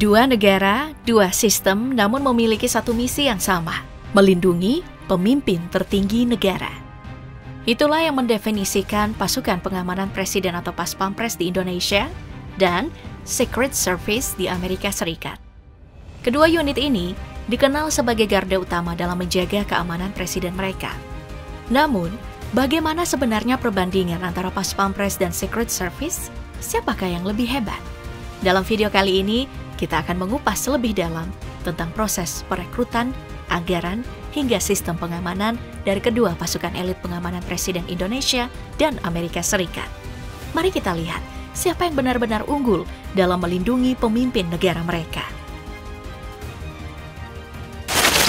Dua negara, dua sistem, namun memiliki satu misi yang sama, melindungi pemimpin tertinggi negara. Itulah yang mendefinisikan pasukan pengamanan presiden atau Pas Pampres di Indonesia dan Secret Service di Amerika Serikat. Kedua unit ini dikenal sebagai garda utama dalam menjaga keamanan presiden mereka. Namun, bagaimana sebenarnya perbandingan antara Pas Pampres dan Secret Service? Siapakah yang lebih hebat? Dalam video kali ini, kita akan mengupas lebih dalam tentang proses perekrutan, anggaran, hingga sistem pengamanan dari kedua pasukan elit pengamanan Presiden Indonesia dan Amerika Serikat. Mari kita lihat siapa yang benar-benar unggul dalam melindungi pemimpin negara mereka.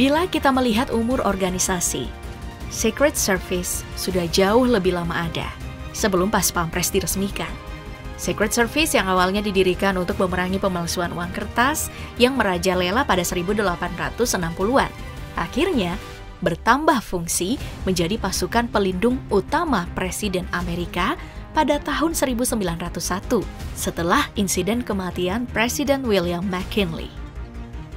Bila kita melihat umur organisasi, Secret Service sudah jauh lebih lama ada sebelum Pas Pampres diresmikan. Secret Service yang awalnya didirikan untuk memerangi pemalsuan uang kertas yang merajalela pada 1860-an, akhirnya bertambah fungsi menjadi pasukan pelindung utama Presiden Amerika pada tahun 1901 setelah insiden kematian Presiden William McKinley.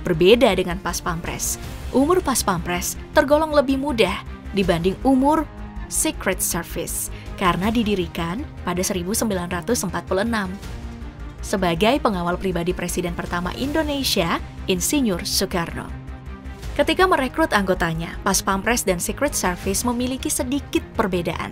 Berbeda dengan Pas Pampres, umur Pas Pampres tergolong lebih muda dibanding umur Secret Service karena didirikan pada 1946. Sebagai pengawal pribadi Presiden pertama Indonesia, Insinyur Soekarno. Ketika merekrut anggotanya, Pas Pampres dan Secret Service memiliki sedikit perbedaan.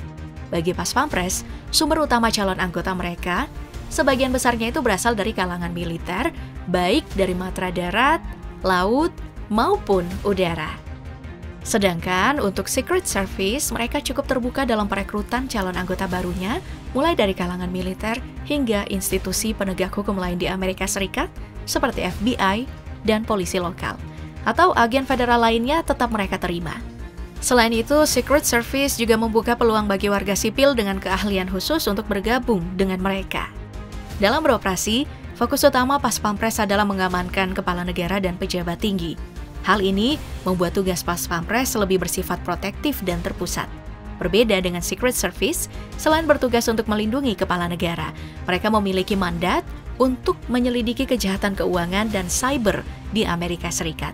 Bagi Pas Pampres, sumber utama calon anggota mereka, sebagian besarnya itu berasal dari kalangan militer, baik dari matra darat, laut, maupun udara. Sedangkan untuk Secret Service, mereka cukup terbuka dalam perekrutan calon anggota barunya, mulai dari kalangan militer hingga institusi penegak hukum lain di Amerika Serikat, seperti FBI dan polisi lokal, atau agen federal lainnya tetap mereka terima. Selain itu, Secret Service juga membuka peluang bagi warga sipil dengan keahlian khusus untuk bergabung dengan mereka. Dalam beroperasi, fokus utama Pas Pampres adalah mengamankan kepala negara dan pejabat tinggi. Hal ini membuat tugas Pas Pampres lebih bersifat protektif dan terpusat. Berbeda dengan Secret Service, selain bertugas untuk melindungi kepala negara, mereka memiliki mandat untuk menyelidiki kejahatan keuangan dan cyber di Amerika Serikat.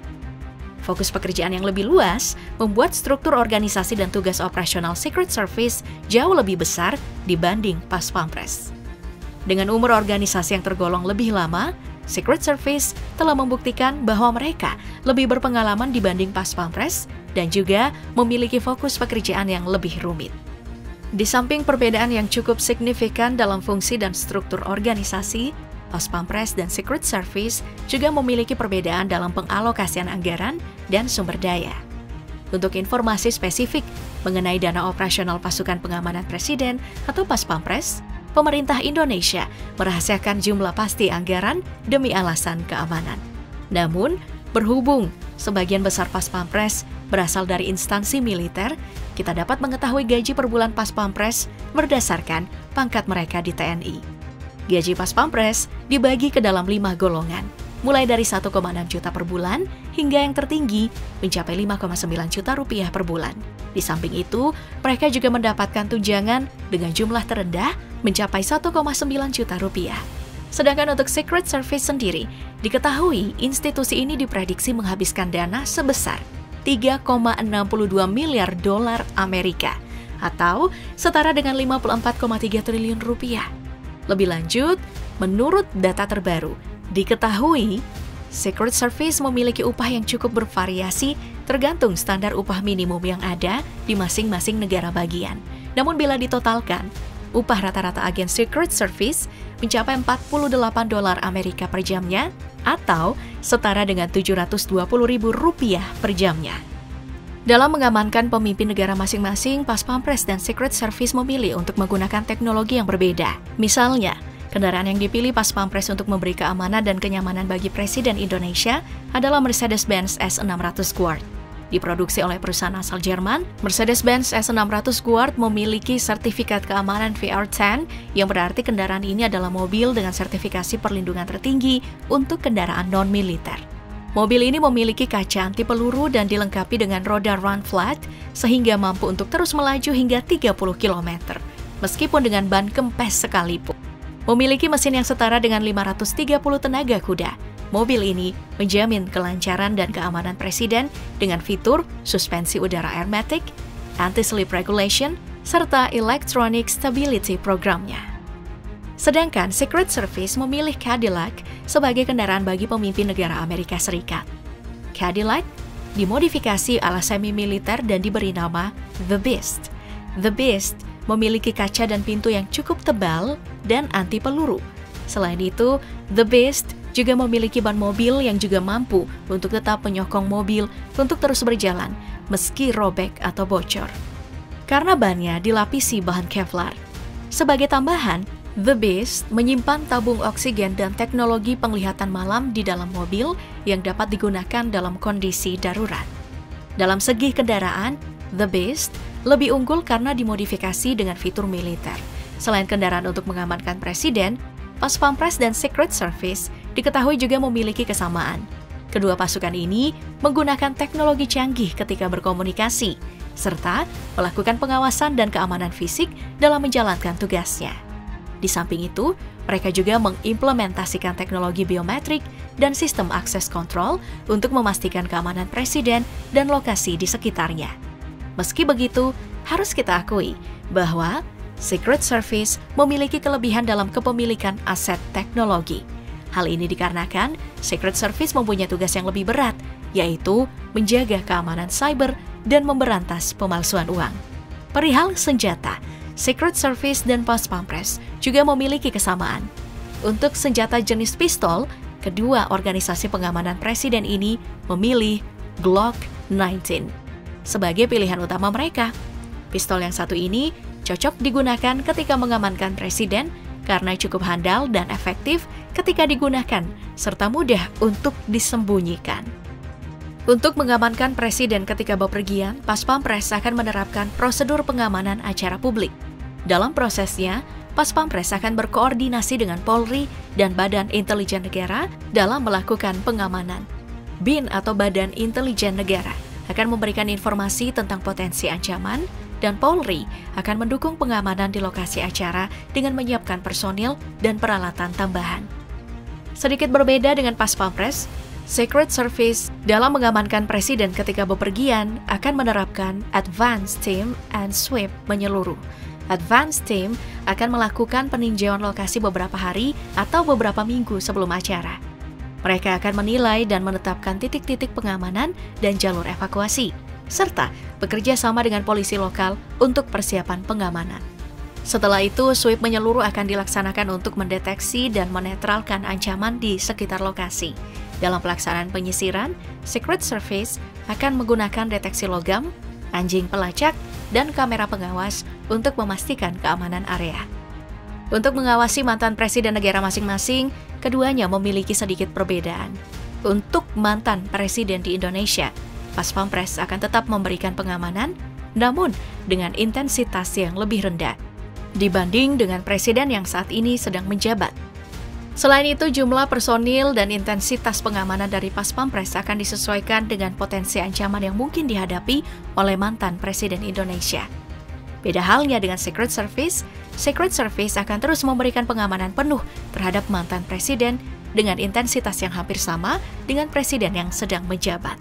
Fokus pekerjaan yang lebih luas membuat struktur organisasi dan tugas operasional Secret Service jauh lebih besar dibanding Pas Pampres. Dengan umur organisasi yang tergolong lebih lama, Secret Service telah membuktikan bahwa mereka lebih berpengalaman dibanding Pas Pampres dan juga memiliki fokus pekerjaan yang lebih rumit. Di samping perbedaan yang cukup signifikan dalam fungsi dan struktur organisasi, Pas Pampres dan Secret Service juga memiliki perbedaan dalam pengalokasian anggaran dan sumber daya. Untuk informasi spesifik mengenai dana operasional pasukan pengamanan presiden atau Pas Pampres, pemerintah Indonesia merahasiakan jumlah pasti anggaran demi alasan keamanan. Namun, berhubung sebagian besar Pas Pampres berasal dari instansi militer, kita dapat mengetahui gaji per bulan Pas Pampres berdasarkan pangkat mereka di TNI. Gaji Pas Pampres dibagi ke dalam 5 golongan, mulai dari 1,6 juta per bulan hingga yang tertinggi mencapai 5,9 juta rupiah per bulan. Di samping itu, mereka juga mendapatkan tunjangan dengan jumlah terendah mencapai 1,9 juta rupiah. Sedangkan untuk Secret Service sendiri, diketahui institusi ini diprediksi menghabiskan dana sebesar 3,62 miliar dolar Amerika atau setara dengan 54,3 triliun rupiah. Lebih lanjut, menurut data terbaru, diketahui Secret Service memiliki upah yang cukup bervariasi tergantung standar upah minimum yang ada di masing-masing negara bagian. Namun bila ditotalkan, upah rata-rata agen Secret Service mencapai 48 dolar Amerika per jamnya atau setara dengan 720.000 rupiah per jamnya. Dalam mengamankan pemimpin negara masing-masing, Pas Pampres dan Secret Service memilih untuk menggunakan teknologi yang berbeda. Misalnya, kendaraan yang dipilih Pas Pampres untuk memberi keamanan dan kenyamanan bagi Presiden Indonesia adalah Mercedes-Benz S600 Guard. Diproduksi oleh perusahaan asal Jerman, Mercedes-Benz S600 Guard memiliki sertifikat keamanan VR10 yang berarti kendaraan ini adalah mobil dengan sertifikasi perlindungan tertinggi untuk kendaraan non-militer. Mobil ini memiliki kaca anti peluru dan dilengkapi dengan roda run flat sehingga mampu untuk terus melaju hingga 30 km, meskipun dengan ban kempes sekalipun. Memiliki mesin yang setara dengan 530 tenaga kuda Mobil ini menjamin kelancaran dan keamanan presiden dengan fitur suspensi udara airmatic, anti-slip regulation, serta electronic stability programnya. Sedangkan Secret Service memilih Cadillac sebagai kendaraan bagi pemimpin negara Amerika Serikat. Cadillac dimodifikasi ala semi-militer dan diberi nama The Beast. The Beast memiliki kaca dan pintu yang cukup tebal dan anti peluru. Selain itu, The Beast juga memiliki ban mobil yang juga mampu untuk tetap menyokong mobil untuk terus berjalan meski robek atau bocor. Karena bannya dilapisi bahan Kevlar. Sebagai tambahan, The Beast menyimpan tabung oksigen dan teknologi penglihatan malam di dalam mobil yang dapat digunakan dalam kondisi darurat. Dalam segi kendaraan, The Beast lebih unggul karena dimodifikasi dengan fitur militer. Selain kendaraan untuk mengamankan presiden, Pas Pampres dan Secret Service diketahui juga memiliki kesamaan. Kedua pasukan ini menggunakan teknologi canggih ketika berkomunikasi, serta melakukan pengawasan dan keamanan fisik dalam menjalankan tugasnya. Di samping itu, mereka juga mengimplementasikan teknologi biometrik dan sistem akses kontrol untuk memastikan keamanan presiden dan lokasi di sekitarnya. Meski begitu, harus kita akui bahwa Secret Service memiliki kelebihan dalam kepemilikan aset teknologi. Hal ini dikarenakan Secret Service mempunyai tugas yang lebih berat, yaitu menjaga keamanan cyber dan memberantas pemalsuan uang. Perihal senjata, Secret Service dan Pas Pampres juga memiliki kesamaan. Untuk senjata jenis pistol, kedua organisasi pengamanan presiden ini memilih Glock 19 sebagai pilihan utama mereka. Pistol yang satu ini cocok digunakan ketika mengamankan presiden karena cukup handal dan efektif ketika digunakan, serta mudah untuk disembunyikan. Untuk mengamankan presiden ketika bepergian, Pas Pampres akan menerapkan prosedur pengamanan acara publik. Dalam prosesnya, Pas Pampres akan berkoordinasi dengan Polri dan Badan Intelijen Negara dalam melakukan pengamanan. BIN atau Badan Intelijen Negara akan memberikan informasi tentang potensi ancaman, dan Polri akan mendukung pengamanan di lokasi acara dengan menyiapkan personil dan peralatan tambahan. Sedikit berbeda dengan Pas Pampres, Secret Service dalam mengamankan presiden ketika bepergian akan menerapkan Advanced Team and Sweep menyeluruh. Advanced Team akan melakukan peninjauan lokasi beberapa hari atau beberapa minggu sebelum acara. Mereka akan menilai dan menetapkan titik-titik pengamanan dan jalur evakuasi, serta bekerja sama dengan polisi lokal untuk persiapan pengamanan. Setelah itu, sweep menyeluruh akan dilaksanakan untuk mendeteksi dan menetralkan ancaman di sekitar lokasi. Dalam pelaksanaan penyisiran, Secret Service akan menggunakan deteksi logam, anjing pelacak, dan kamera pengawas untuk memastikan keamanan area. Untuk mengawasi mantan presiden negara masing-masing, keduanya memiliki sedikit perbedaan. Untuk mantan presiden di Indonesia, Pas Pampres akan tetap memberikan pengamanan, namun dengan intensitas yang lebih rendah dibanding dengan presiden yang saat ini sedang menjabat. Selain itu, jumlah personil dan intensitas pengamanan dari Pas Pampres akan disesuaikan dengan potensi ancaman yang mungkin dihadapi oleh mantan presiden Indonesia. Beda halnya dengan Secret Service akan terus memberikan pengamanan penuh terhadap mantan presiden dengan intensitas yang hampir sama dengan presiden yang sedang menjabat.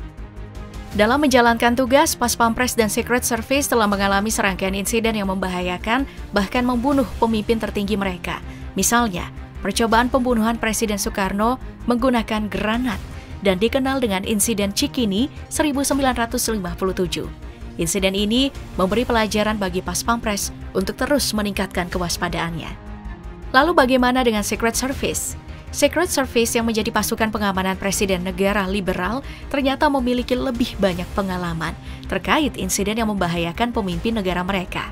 Dalam menjalankan tugas, Pas Pampres dan Secret Service telah mengalami serangkaian insiden yang membahayakan, bahkan membunuh pemimpin tertinggi mereka. Misalnya, percobaan pembunuhan Presiden Soekarno menggunakan granat dan dikenal dengan insiden Cikini 1957. Insiden ini memberi pelajaran bagi Pas Pampres untuk terus meningkatkan kewaspadaannya. Lalu bagaimana dengan Secret Service? Secret Service yang menjadi pasukan pengamanan presiden negara liberal ternyata memiliki lebih banyak pengalaman terkait insiden yang membahayakan pemimpin negara mereka.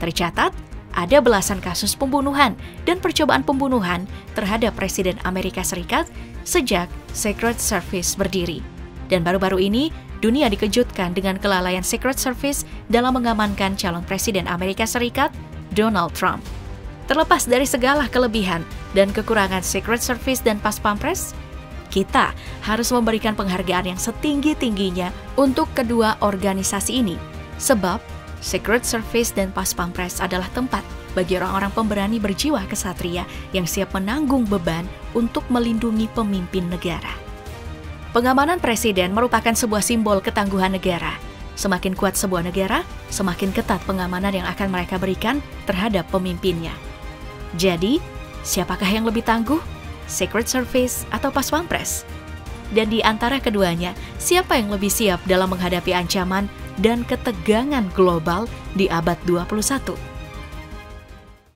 Tercatat, ada belasan kasus pembunuhan dan percobaan pembunuhan terhadap Presiden Amerika Serikat sejak Secret Service berdiri. Dan baru-baru ini, dunia dikejutkan dengan kelalaian Secret Service dalam mengamankan calon Presiden Amerika Serikat, Donald Trump. Terlepas dari segala kelebihan dan kekurangan Secret Service dan Pas Pampres, kita harus memberikan penghargaan yang setinggi-tingginya untuk kedua organisasi ini. Sebab Secret Service dan Pas Pampres adalah tempat bagi orang-orang pemberani berjiwa kesatria yang siap menanggung beban untuk melindungi pemimpin negara. Pengamanan presiden merupakan sebuah simbol ketangguhan negara. Semakin kuat sebuah negara, semakin ketat pengamanan yang akan mereka berikan terhadap pemimpinnya. Jadi, siapakah yang lebih tangguh? Secret Service atau Pas Pampres? Dan di antara keduanya, siapa yang lebih siap dalam menghadapi ancaman dan ketegangan global di abad 21?